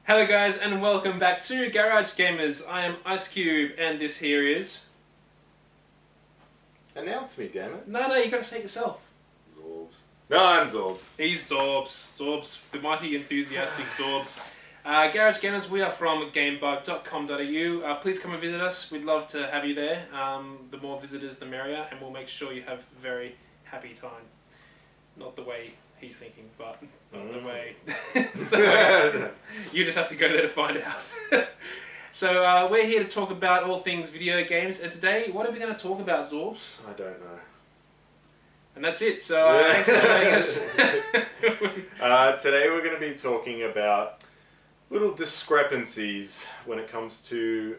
Hello guys and welcome back to Garage Gamers. I am Icecube and this here is... Announce me, damn it. No, you gotta say it yourself. Zorbz. No, I'm Zorbz. He's Zorbz. Zorbz, the mighty enthusiastic Zorbz. Garage Gamers, we are from Gamebug.com.au. Please come and visit us. We'd love to have you there. The more visitors the merrier, and we'll make sure you have a very happy time. Not the way he's thinking, but the way you just have to go there to find out. So we're here to talk about all things video games, and today, what are we going to talk about, Zorbz? I don't know. And that's it, so thanks for joining us. Today we're going to be talking about little discrepancies when it comes to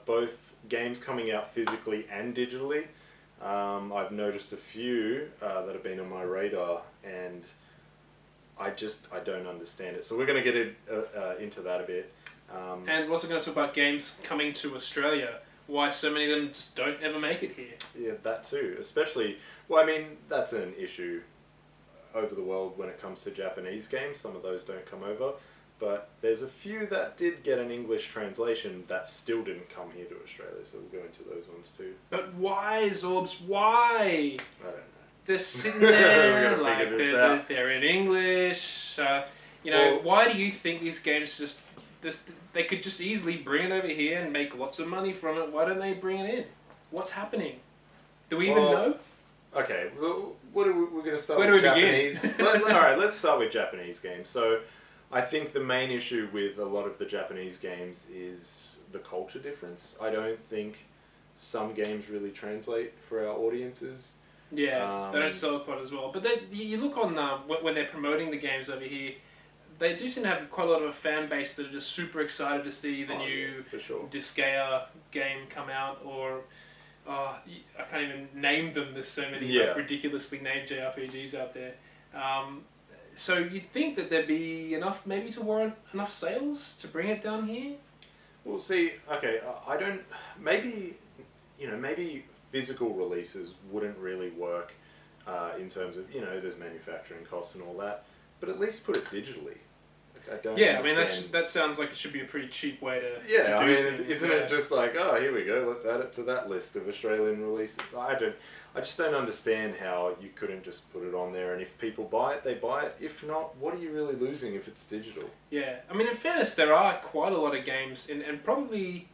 both games coming out physically and digitally. I've noticed a few that have been on my radar, and I don't understand it. So we're going to get into that a bit. And we're also going to talk about games coming to Australia. Why so many of them just don't ever make it here. Yeah, that too. Especially, well, I mean, that's an issue over the world when it comes to Japanese games. Some of those don't come over. But there's a few that did get an English translation that still didn't come here to Australia. So we'll go into those ones too. But why, Zorbz? Why? I don't know. They're sitting there like they're in English. Why do you think these games just they could just easily bring it over here and make lots of money from it? Why don't they bring it in? What's happening? Do we even know? Okay, well, we're going to start Where with do we Japanese. begin? Alright, let's start with Japanese games. So I think the main issue with a lot of the Japanese games is the culture difference. I don't think some games really translate for our audiences. Yeah, they don't sell quite as well. But you look on when they're promoting the games over here, they do seem to have quite a lot of a fan base that are just super excited to see the new Disgaea game come out, or I can't even name them. There's so many like, ridiculously named JRPGs out there. So you'd think that there'd be enough maybe to warrant enough sales to bring it down here? Well, see, okay, I don't... Maybe physical releases wouldn't really work in terms of, there's manufacturing costs and all that, but at least put it digitally. Like, I don't understand. That sounds like it should be a pretty cheap way to do things. Isn't it just like, oh, here we go, let's add it to that list of Australian releases? I just don't understand how you couldn't just put it on there, and if people buy it, they buy it. If not, what are you really losing if it's digital? Yeah, I mean, in fairness, there are quite a lot of games, and probably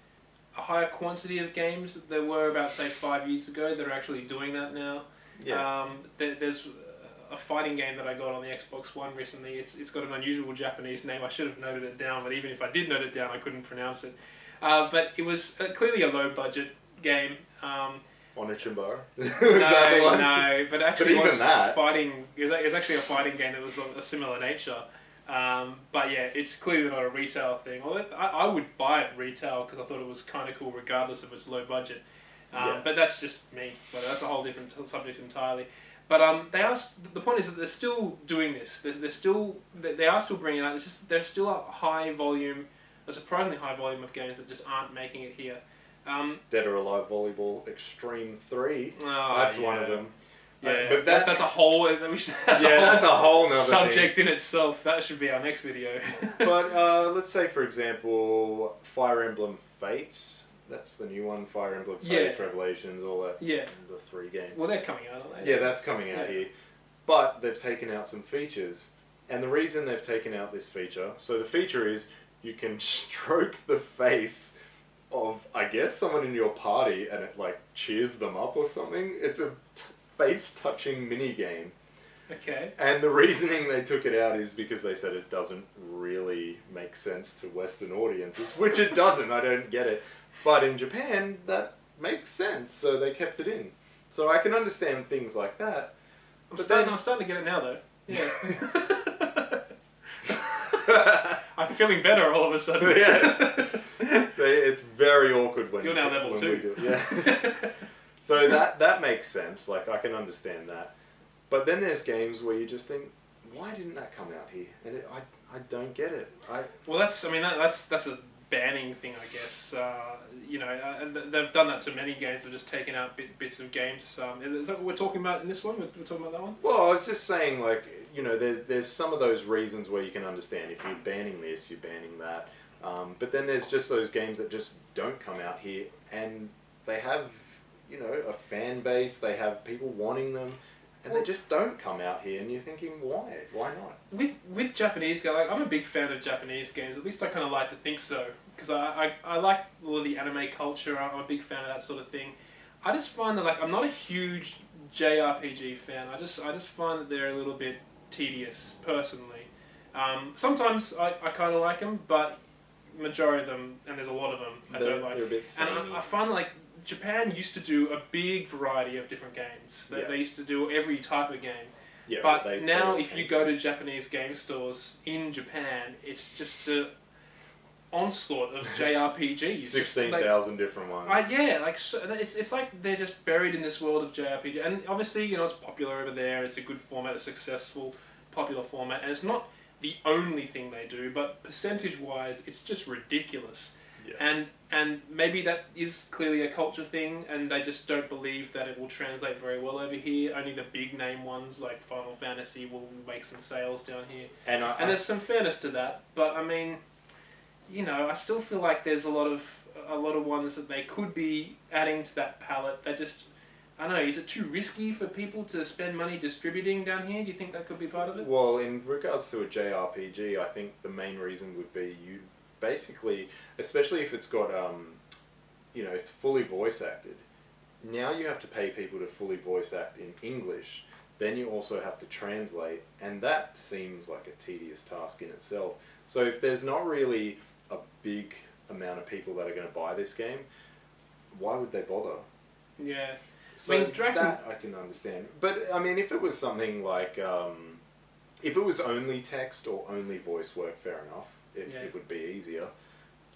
a higher quantity of games that there were about, say, 5 years ago that are actually doing that now. Yeah. There's a fighting game that I got on the Xbox One recently. It's got an unusual Japanese name. I should have noted it down, but even if I did note it down, I couldn't pronounce it. But it was clearly a low-budget game. Onichimbara? No, but actually but even it was actually a fighting game that was of a similar nature. But yeah, it's clearly not a retail thing. I would buy it retail because I thought it was kind of cool regardless of its low budget. But that's just me. But that's a whole different subject entirely. But the point is that they're still doing this. They are still bringing it out. It's just there's still a surprisingly high volume of games that just aren't making it here. Dead or Alive Volleyball Extreme 3. That's one of them. Yeah, but that's a whole. That's a whole nother subject thing in itself. That should be our next video. But let's say, for example, Fire Emblem Fates. That's the new one. Fire Emblem Fates, Revelations, all that. Yeah. The 3 games. Well, they're coming out, aren't they? Yeah, that's coming out here. But they've taken out some features, and the reason they've taken out this feature. So the feature is you can stroke the face of, I guess, someone in your party, and it like cheers them up or something. It's a face-touching mini-game. Okay. And the reasoning they took it out is because they said it doesn't really make sense to Western audiences, which it doesn't, I don't get it. But in Japan, that makes sense, so they kept it in. So I can understand things like that. I'm starting to get it now, though. Yeah. I'm feeling better all of a sudden. Yes. So it's very awkward when you're now level 2. We do it. Yeah. So that makes sense. Like, I can understand that. But then there's games where you just think, why didn't that come out here? And I don't get it. Well, that's a banning thing, I guess. They've done that to many games. They've just taken out bits of games. Is that what we're talking about in this one? We're talking about that one? Well, I was just saying, like, you know, there's some of those reasons where you can understand if you're banning this, you're banning that. But then there's just those games that just don't come out here, and they have, you know, a fan base. They have people wanting them, and they just don't come out here. And you're thinking, why? Why not? With Japanese games, like, I'm a big fan of Japanese games. At least I kind of like to think so, because I like all of the anime culture. I'm a big fan of that sort of thing. I just find that, like, I'm not a huge JRPG fan. I just find that they're a little bit tedious, personally. Sometimes I kind of like them, but majority of them, and there's a lot of them, I don't like. They're a bit samey. And I find like Japan used to do a big variety of different games. They used to do every type of game. Yeah, but now if you go to Japanese game stores in Japan, it's just a onslaught of JRPGs. 16,000 different ones. Yeah, like so, it's like they're just buried in this world of JRPG, and obviously, you know, it's popular over there. It's a good format, a successful, popular format, and it's not the only thing they do, but percentage-wise, it's just ridiculous. Yeah. And maybe that is clearly a culture thing, and they just don't believe that it will translate very well over here. Only the big name ones like Final Fantasy will make some sales down here. And there's some fairness to that, but I mean, you know, I still feel like there's a lot of ones that they could be adding to that palette. They just, I don't know, is it too risky for people to spend money distributing down here? Do you think that could be part of it? Well, in regards to a JRPG, I think the main reason would be you basically, especially if it's got, you know, it's fully voice acted. Now you have to pay people to fully voice act in English. Then you also have to translate, and that seems like a tedious task in itself. So if there's not really a big amount of people that are going to buy this game, why would they bother? Yeah. So I mean, that I can understand. But, I mean, if it was something like, if it was only text or only voice work, fair enough. It would be easier.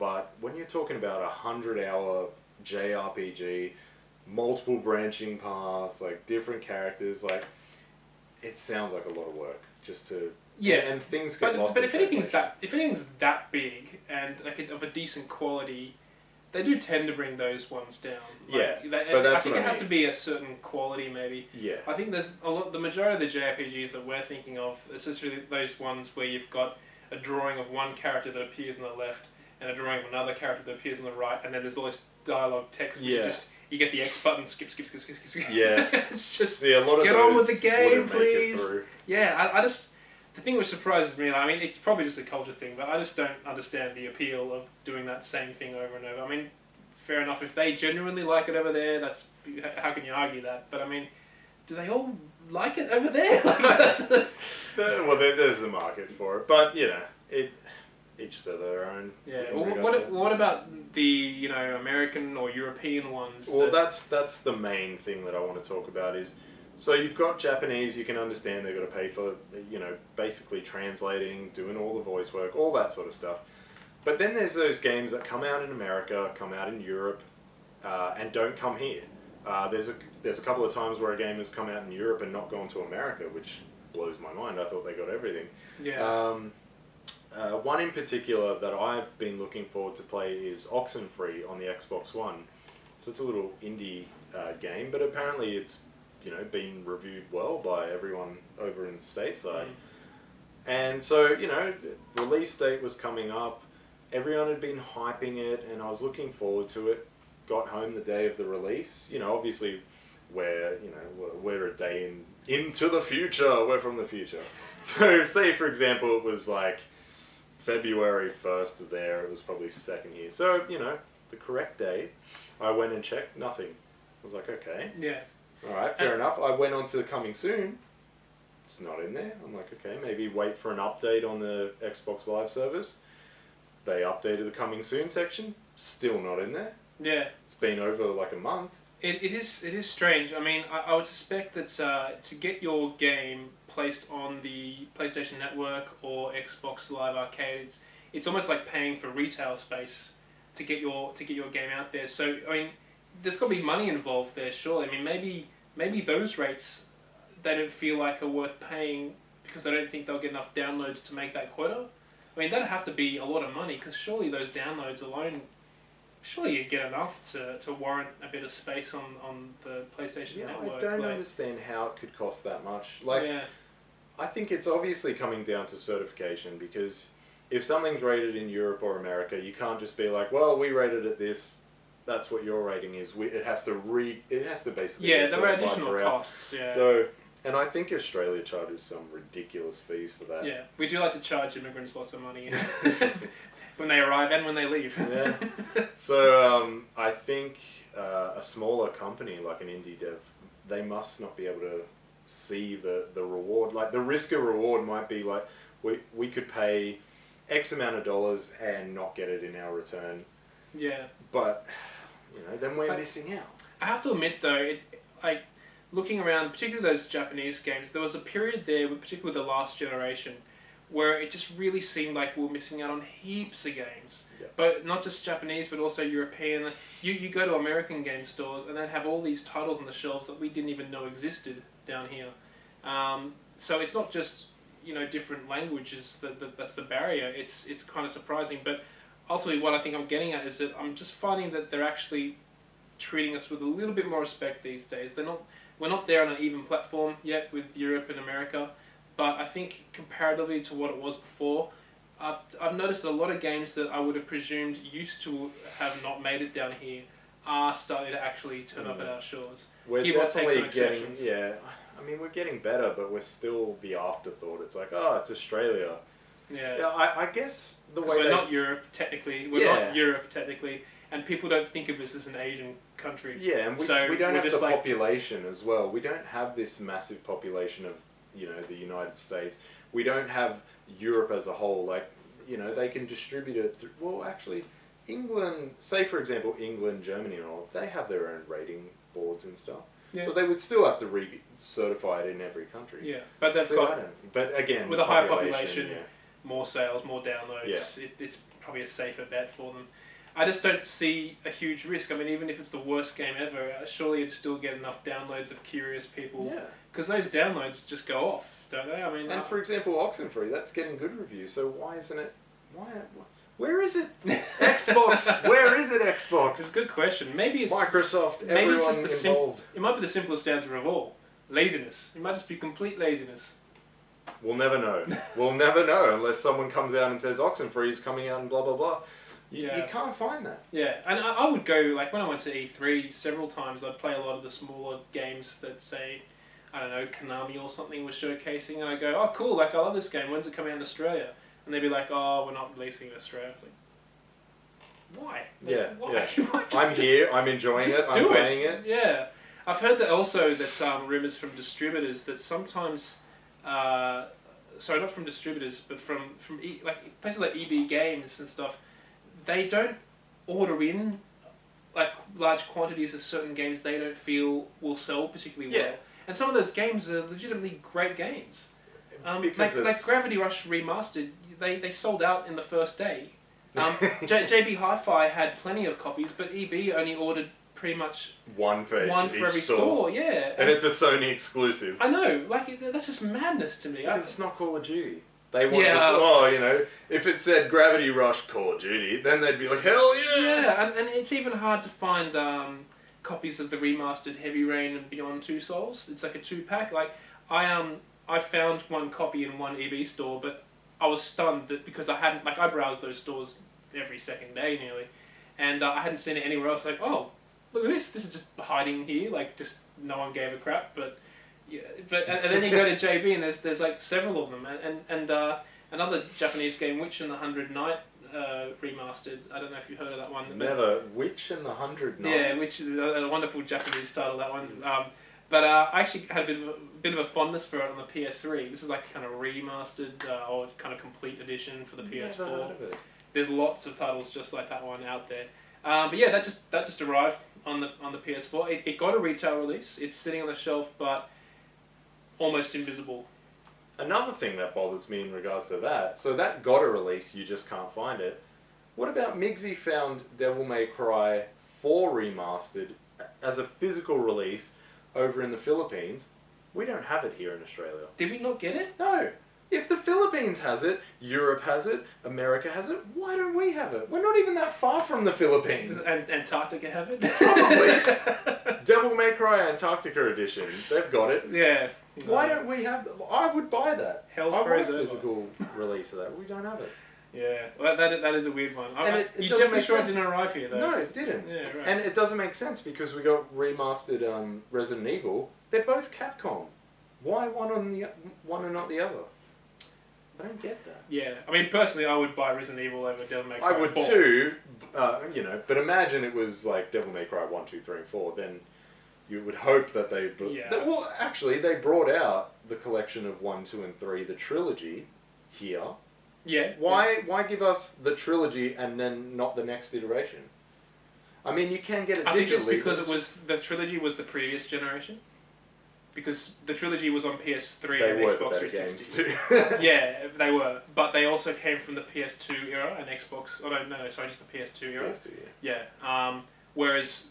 But when you're talking about a 100-hour JRPG, multiple branching paths, like different characters, like, it sounds like a lot of work just to... Yeah, and things get lost. But if anything's that big and like of a decent quality, they do tend to bring those ones down. Like, yeah, but that's I think it has to be a certain quality, maybe. Yeah. I think there's a lot. The majority of the JRPGs that we're thinking of, it's just really those ones where you've got a drawing of one character that appears on the left and a drawing of another character that appears on the right, and then there's all this dialogue text, which you get the X button, skip. Yeah. It's just a lot of get on with the game, please. Yeah, I just. The thing which surprises me, I mean, it's probably just a culture thing, but I just don't understand the appeal of doing that same thing over and over. I mean, fair enough, if they genuinely like it over there, that's how can you argue that? But I mean, do they all like it over there? Well, there's the market for it, but you know, each to their own. Yeah. Well, what about the, you know, American or European ones? Well, that's the main thing that I want to talk about is. So you've got Japanese, you can understand they've got to pay for, you know, basically translating, doing all the voice work, all that sort of stuff. But then there's those games that come out in America, come out in Europe, and don't come here. There's a couple of times where a game has come out in Europe and not gone to America, which blows my mind. I thought they got everything. Yeah. One in particular that I've been looking forward to play is Oxenfree on the Xbox One. So it's a little indie game, but apparently it's, you know, been reviewed well by everyone over in stateside. And so, you know, release date was coming up, everyone had been hyping it, and I was looking forward to it. Got home the day of the release. You know, obviously we're a day into the future, we're from the future. So say, for example, it was like February 1st of there, it was probably 2nd year. So, you know, the correct day, I went and checked, nothing. I was like, okay. Yeah. Alright, fair enough. I went on to coming soon. It's not in there. I'm like, okay, maybe wait for an update on the Xbox Live service. They updated the coming soon section. Still not in there. Yeah. It's been over like a month. It is strange. I mean, I would suspect that to get your game placed on the PlayStation Network or Xbox Live Arcades, it's almost like paying for retail space to get your game out there. So, I mean, there's got to be money involved there, surely. I mean, maybe those rates they don't feel like are worth paying because they don't think they'll get enough downloads to make that quota. I mean, that'd have to be a lot of money because surely those downloads alone, surely you'd get enough to warrant a bit of space on the PlayStation Network. I don't understand how it could cost that much. Like, I think it's obviously coming down to certification, because if something's rated in Europe or America, you can't just be like, well, we rated it this, that's what your rating is. It has to basically Yeah, get there are certified additional for costs. Yeah. So, and I think Australia charges some ridiculous fees for that. Yeah, we do like to charge immigrants lots of money when they arrive and when they leave. Yeah. So I think a smaller company like an indie dev, they must not be able to see the reward. Like the risk of reward might be like we could pay X amount of dollars and not get it in our return. Yeah. But then we're missing out. I have to admit though, looking around, particularly those Japanese games, there was a period there, particularly with the last generation, where it just really seemed like we were missing out on heaps of games. Yeah. But But not just Japanese, but also European. You go to American game stores and they have all these titles on the shelves that we didn't even know existed down here. So it's not just different languages that's the barrier. It's kind of surprising. But ultimately, what I think I'm getting at is that I'm just finding that they're actually treating us with a little bit more respect these days. We're not there on an even platform yet with Europe and America. But I think comparatively to what it was before, I've noticed that a lot of games that I would have presumed used to have not made it down here are starting to actually turn up at our shores. we're Give or take some definitely getting, exceptions. yeah. I mean, we're getting better, but we're still the afterthought. It's like, oh, it's Australia. Yeah. Yeah, I guess the 'Cause way we're not Europe technically. We're not Europe technically, and people don't think of us as an Asian country. Yeah, and So we don't we're have just the like- population as well. We don't have this massive population of the United States. We don't have Europe as a whole. Like they can distribute it through. Well, actually, England. Say for example, England, Germany, and all. They have their own rating boards and stuff. Yeah. So they would still have to re-certify it in every country. Yeah, but they've So I got don't. But again, with a higher population, yeah. more sales, more downloads. It's probably a safer bet for them. I just don't see a huge risk. I mean, even if it's the worst game ever, surely it'd still get enough downloads of curious people. Yeah. Because those downloads just go off, don't they? I mean, And for example, Oxenfree, that's getting good reviews. So why isn't it? Where is it? Xbox. Where is it? Xbox. it's a good question. Maybe it's Microsoft. maybe it's Everyone just involved. it might be the simplest answer of all: laziness. It might just be complete laziness. We'll never know. We'll never know unless someone comes out and says Oxenfree is coming out and blah blah blah. You can't find that. Yeah, and I would go, like when I went to E3 several times, I'd play a lot of the smaller games that say, I don't know, Konami or something was showcasing, and I'd go, oh cool, like I love this game, when's it coming out in Australia? And they'd be like, oh, we're not releasing it in Australia. It's like, why? Yeah, Why? yeah. Why? I'm here, I'm enjoying it, I'm playing it. Yeah. I've heard that also that rumours from distributors that sometimes, sorry, not from distributors, but from like places like EB Games and stuff, they don't order in like large quantities of certain games they don't feel will sell particularly well. Yeah. And some of those games are legitimately great games. Because Like Gravity Rush Remastered, they sold out in the first day. JB Hi-Fi had plenty of copies, but EB only ordered pretty much one for each every store. Yeah. And it's a Sony exclusive. I know, like that's just madness to me. Because it's not Call of Duty. They want if it said Gravity Rush Call of Duty, then they'd be like, hell yeah! Yeah, and it's even hard to find copies of the remastered Heavy Rain and Beyond Two Souls. It's like a 2-pack. Like I found one copy in one EB store, but I was stunned that because I browsed those stores every second day nearly, and I hadn't seen it anywhere else. Like, oh, look at this! This is just hiding here. Like, just no one gave a crap. But yeah, and then you go to JB and there's like several of them, and another Japanese game, Witch and the 100 Night remastered. I don't know if you heard of that one. Never. Witch and the 100 Night. Yeah, which is a wonderful Japanese title. That one. But I actually had a bit of a fondness for it on the PS3. This is like kind of remastered or kind of complete edition for the PS4. Never heard of it. There's lots of titles just like that one out there. But yeah, that just arrived on the PS4. It got a retail release. It's sitting on the shelf, but almost invisible. Another thing that bothers me in regards to that, so that got a release, you just can't find it. What about Migsy found Devil May Cry 4 Remastered as a physical release over in the Philippines? We don't have it here in Australia. Did we not get it? No. If the Philippines Philippines has it, Europe has it, America has it. Why don't we have it? We're not even that far from the Philippines. Does Antarctica have it? Probably. Devil May Cry Antarctica Edition. They've got it. Yeah. Why don't we have... I would buy that. Hell I want a froze over. physical release of that. We don't have it. Yeah, well, that is a weird one. It You're doesn't definitely make sure it sense. didn't arrive here, though. No, it didn't. Yeah, right. And it doesn't make sense because we got remastered Resident Evil. They're both Capcom. Why one and not the other? I don't get that. Yeah, I mean, personally, I would buy Resident Evil over Devil May Cry I would 4. too, but imagine it was like Devil May Cry 1, 2, 3, and 4, then you would hope that they... Yeah. Well, actually, they brought out the collection of 1, 2, and 3, the trilogy, here. Yeah. Why give us the trilogy and then not the next iteration? I mean, you can get it digitally. I think it's because the trilogy was the previous generation. Because the trilogy was on PS3 and Xbox 360. Games too. Yeah, they were, but they also came from the PS2 era and Xbox. Oh no, sorry, just the PS2 era. PS2, yeah. Yeah. Whereas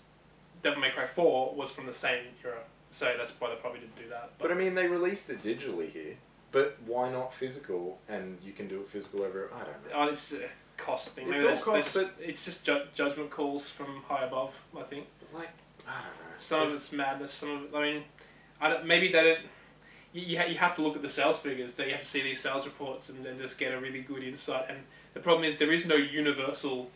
Devil May Cry 4 was from the same era, so that's why they probably didn't do that. But I mean, they released it digitally here. But why not physical? And you can do it physical over. I don't know. Oh, it's a cost thing. It's Maybe all cost, but it's just judgment calls from high above. I think. Like, I don't know. Some of it's madness. Some of it. I mean, maybe they don't. You have to look at the sales figures. You have to see these sales reports and then just get a really good insight. And the problem is there is no universal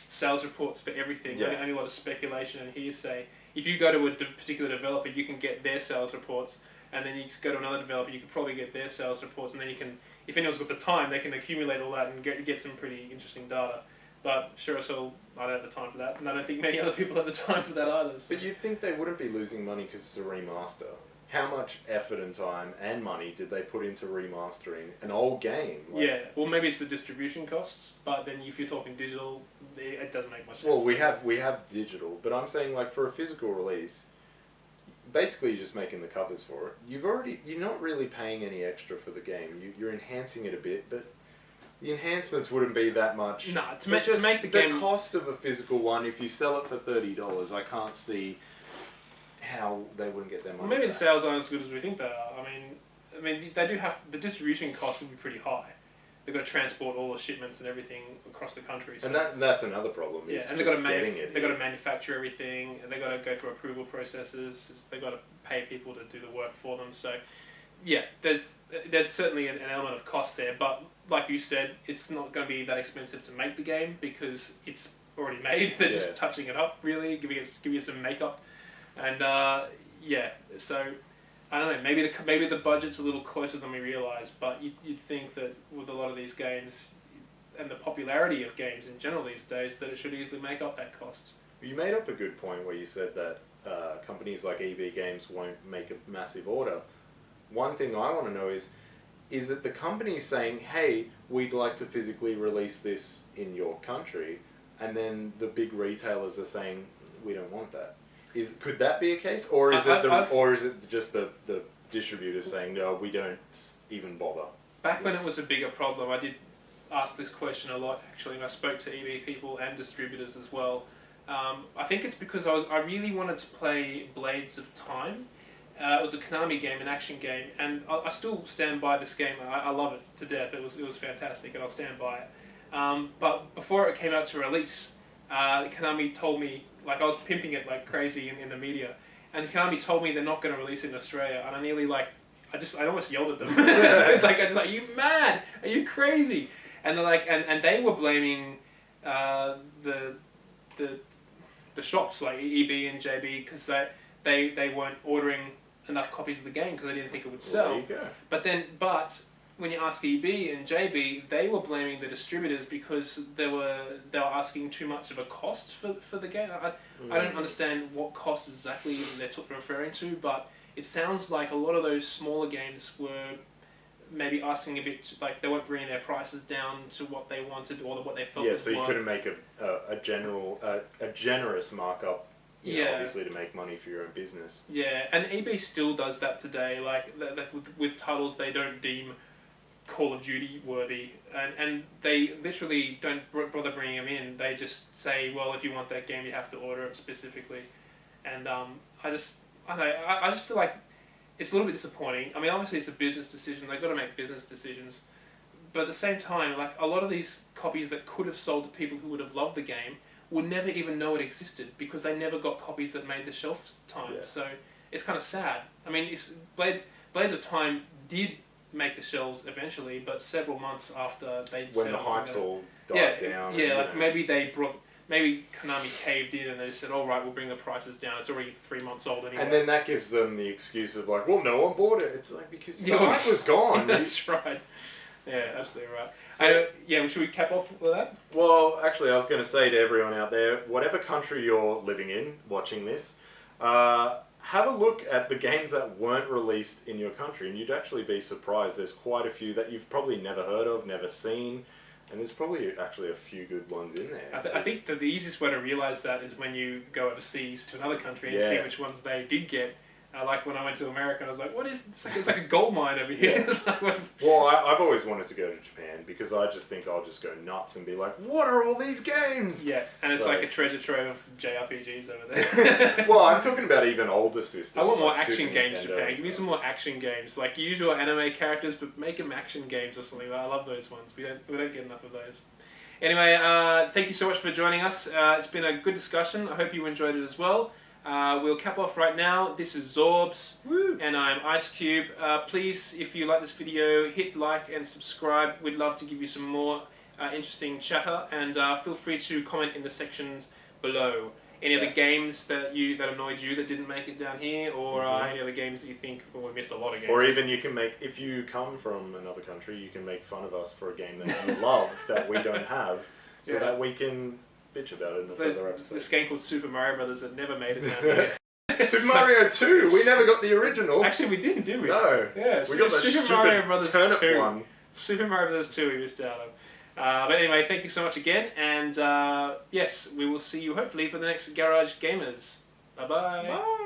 sales reports for everything. Yeah. Only a lot of speculation and hearsay. If you go to a particular developer, you can get their sales reports, and then you just go to another developer, you can probably get their sales reports, and then you can, if anyone's got the time, they can accumulate all that and get some pretty interesting data. But sure as hell, I don't have the time for that, and I don't think many other people have the time for that either. So. But you'd think they wouldn't be losing money because it's a remaster. How much effort and time and money did they put into remastering an old game? Like, yeah, well, maybe it's the distribution costs, but then if you're talking digital, it doesn't make much sense. Well, we have digital, but I'm saying like for a physical release, basically you're just making the covers for it. You're not really paying any extra for the game. You're enhancing it a bit, but the enhancements wouldn't be that much. No, to make the game... The cost of a physical one, if you sell it for $30, I can't see how they wouldn't get their money. Well, maybe back. the sales aren't as good as we think they are. I mean, they do have... The distribution cost would be pretty high. They've got to transport all the shipments and everything across the country. So. And that's another problem. Yeah, and they've got to manufacture everything, and they've got to go through approval processes. They've got to pay people to do the work for them. So, yeah, there's certainly an element of cost there. But like you said, it's not going to be that expensive to make the game because it's already made. They're just touching it up, really, giving you some makeup, and so. I don't know, maybe the budget's a little closer than we realise, but you'd think that with a lot of these games and the popularity of games in general these days, that it should easily make up that cost. You made up a good point where you said that companies like EB Games won't make a massive order. One thing I want to know is it the company saying, hey, we'd like to physically release this in your country, and then the big retailers are saying, we don't want that? Could that be a case, or is it just the distributors saying no, we don't even bother? Back when it was a bigger problem, I did ask this question a lot actually, and I spoke to EB people and distributors as well. I think it's because I really wanted to play Blades of Time. It was a Konami game, an action game, and I still stand by this game. I love it to death. It was fantastic, and I'll stand by it. But before it came out to release, Konami told me. Like, I was pimping it like crazy in the media. And Konami told me they're not going to release it in Australia. And I nearly, I almost yelled at them. I was like, are you mad? Are you crazy? And they're like, and they were blaming the shops, like EB and JB, because they weren't ordering enough copies of the game because they didn't think it would sell. Well, there you go. But when you ask EB and JB, they were blaming the distributors because they were asking too much of a cost for the game. I don't understand what cost exactly they're referring to, but it sounds like a lot of those smaller games were maybe asking a bit, like they weren't bringing their prices down to what they wanted or what they felt was so you worth. couldn't make a generous markup. Obviously to make money for your own business. Yeah, and EB still does that today. Like with titles they don't deem Call of Duty worthy, and they literally don't bother bringing them in. They just say, well, if you want that game, you have to order it specifically. And I just feel like it's a little bit disappointing. I mean, obviously it's a business decision. They've got to make business decisions, But at the same time, like a lot of these copies that could have sold to people who would have loved the game would never even know it existed because they never got copies that made the shelf time. Yeah. So it's kind of sad. I mean, if Blades of Time did make the shelves eventually, but several months after they'd When the hype's all died down. Yeah, and, like maybe Konami caved in and they just said, all right, we'll bring the prices down. It's already 3 months old anyway. And then that gives them the excuse of like, well, no one bought it. It's like, because the hype was gone. That's right. Yeah, absolutely right. So, should we cap off with that? well, actually, I was going to say to everyone out there, whatever country you're living in, watching this, have a look at the games that weren't released in your country, and you'd actually be surprised. There's quite a few that you've probably never heard of, never seen, and there's probably actually a few good ones in there. I think that the easiest way to realise that is when you go overseas to another country and see which ones they did get. Like when I went to America, I was like, "What is this? It's like a gold mine over here." Yeah. It's like, what? Well, I've always wanted to go to Japan because I just think I'll just go nuts and be like, "What are all these games?" Yeah, and it's like a treasure trove of JRPGs over there. Well, I'm talking about even older systems. I want more like action Super games, Nintendo Japan. and Give me stuff. some more action games, like usual anime characters, but make them action games or something. I love those ones. We don't get enough of those. Anyway, thank you so much for joining us. It's been a good discussion. I hope you enjoyed it as well. We'll cap off right now. This is Zorbz, and I'm Icecube. Please, if you like this video, hit like and subscribe. We'd love to give you some more interesting chatter, and feel free to comment in the sections below. Any other games that annoyed you that didn't make it down here, or any other games that you think, well, we missed a lot of games. Or even you can make, if you come from another country, you can make fun of us for a game that you love that we don't have, so that we can bitch about it in a further episode. This game called Super Mario Brothers that never made it down here. Super Mario 2! We never got the original! Actually, we didn't, did we? No. Yeah, We got the Super Mario Brothers turnip 2. one. Super Mario Brothers 2 we missed out on. But anyway, thank you so much again, and yes, we will see you hopefully for the next Garage Gamers. Bye-bye. Bye!